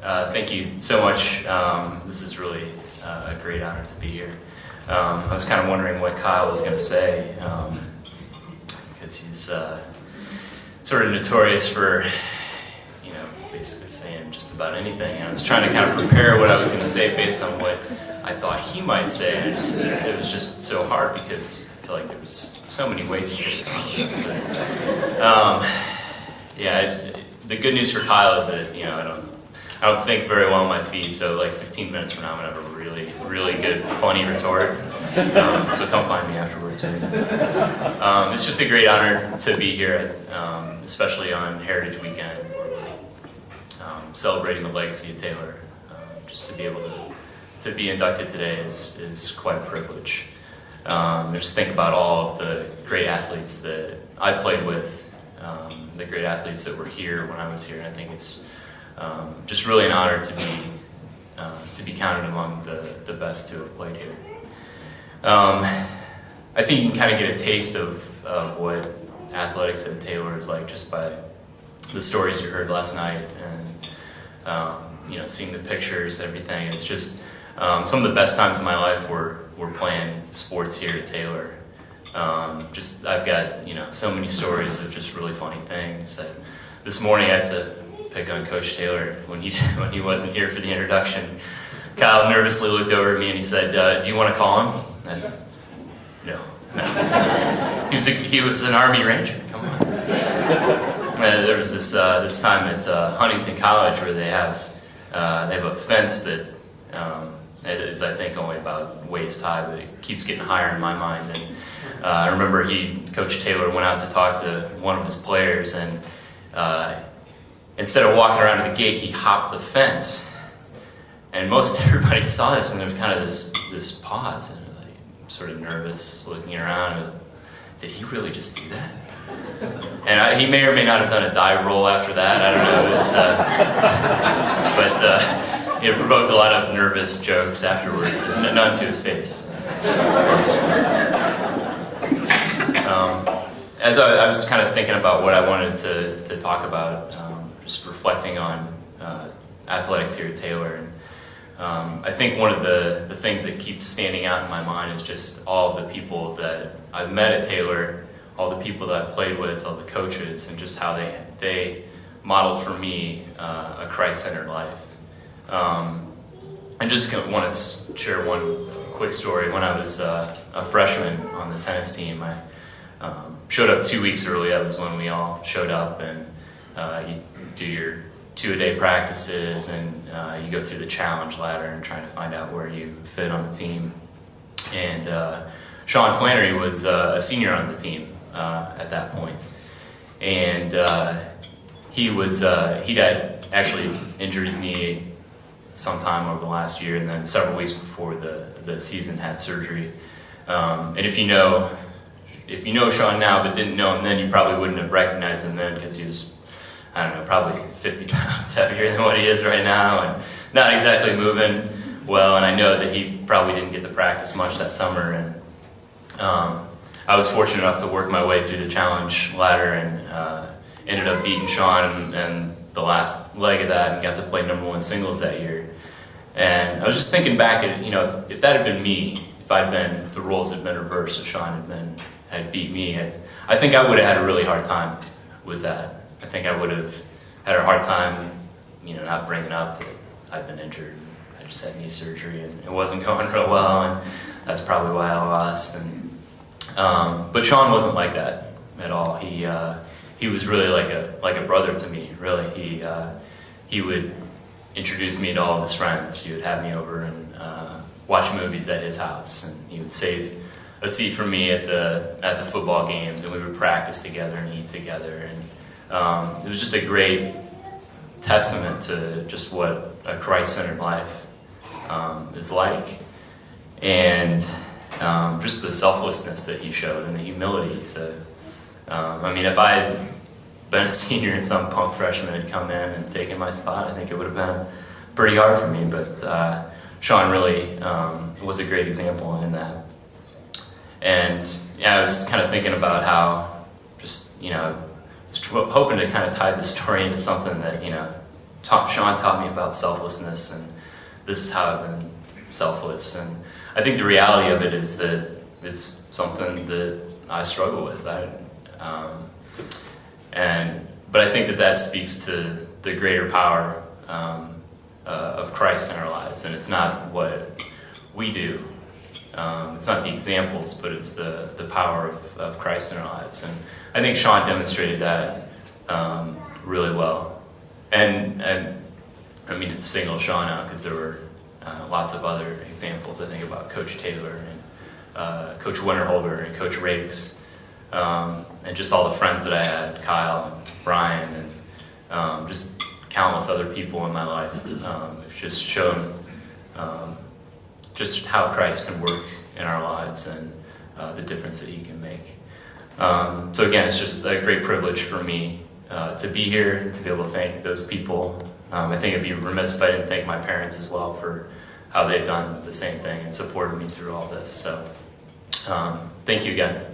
Thank you so much. This is really a great honor to be here. I was kind of wondering what Kyle was going to say, because he's sort of notorious for, basically saying just about anything. And I was trying to kind of prepare what I was going to say based on what I thought he might say, and it was just so hard because I feel like there was so many ways he could have gone. The good news for Kyle is that I don't think very well on my feet, so like 15 minutes from now I'm gonna have a really, really good, funny retort. So come find me afterwards. It's just a great honor to be here, especially on Heritage Weekend, where we're celebrating the legacy of Taylor. Just to be able to be inducted today is quite a privilege. Just think about all of the great athletes that I played with, the great athletes that were here when I was here, and I think it's just really an honor to be counted among the best to have played here. I think you can kind of get a taste of what athletics at Taylor is like just by the stories you heard last night, and seeing the pictures, everything. It's just some of the best times of my life were playing sports here at Taylor. I've got so many stories of just really funny things. This morning I have to pick on Coach Taylor when he wasn't here for the introduction. Kyle nervously looked over at me and he said, "Do you want to call him?" And I said, "No." He was an Army Ranger. Come on. There was this time at Huntington College where they have a fence that is, I think, only about waist high, but it keeps getting higher in my mind. And I remember Coach Taylor went out to talk to one of his players, and instead of walking around to the gate, he hopped the fence. And most everybody saw this, and there was kind of this pause, and like, sort of nervous, looking around. Did he really just do that? And he may or may not have done a dive roll after that. I don't know. But it provoked a lot of nervous jokes afterwards, none to his face. As I was kind of thinking about what I wanted to talk about, just reflecting on athletics here at Taylor, and I think one of the things that keeps standing out in my mind is just all of the people that I've met at Taylor, all the people that I played with, all the coaches, and just how they modeled for me a Christ-centered life. I just want to share one quick story. When I was a freshman on the tennis team, I showed up 2 weeks early. That was when we all showed up, and you do your 2-a-day practices, and you go through the challenge ladder and try to find out where you fit on the team. And Sean Flannery was a senior on the team at that point, and he'd had actually injured his knee sometime over the last year, and then several weeks before the season had surgery. And if you know Sean now but didn't know him then, you probably wouldn't have recognized him then, because he was, I don't know, probably 50 pounds heavier than what he is right now, and not exactly moving well. And I know that he probably didn't get to practice much that summer. And I was fortunate enough to work my way through the challenge ladder, and ended up beating Sean and the last leg of that, and got to play #1 singles that year. And I was just thinking back at, if that had been me, if the roles had been reversed, if Sean had beat me, I think I would have had a really hard time with that. I think I would have had a hard time, not bringing up that I'd been injured. I just had knee surgery, and it wasn't going real well, and that's probably why I lost. But Sean wasn't like that at all. He was really like a brother to me. Really, he would introduce me to all of his friends. He would have me over and watch movies at his house, and he would save a seat for me at the football games, and we would practice together and eat together. And it was just a great testament to just what a Christ-centered life is like, and just the selflessness that he showed and the humility to. If I had been a senior and some punk freshman had come in and taken my spot, I think it would have been pretty hard for me. But Sean really was a great example in that. And I was kind of thinking about how just, hoping to kind of tie the story into something that, Sean taught me about selflessness, and this is how I've been selfless. And I think the reality of it is that it's something that I struggle with. But I think that speaks to the greater power of Christ in our lives, and it's not what we do. It's not the examples, but it's the power of Christ in our lives. And I think Sean demonstrated that really well. And I mean to single Sean out because there were lots of other examples. I think about Coach Taylor and Coach Winterholder and Coach Rakes, and just all the friends that I had, Kyle and Brian, and just countless other people in my life. Have just shown just how Christ can work in our lives and the difference that he can make. So again, it's just a great privilege for me to be here, to be able to thank those people. I think it'd be remiss if I didn't thank my parents as well for how they've done the same thing and supported me through all this. So thank you again.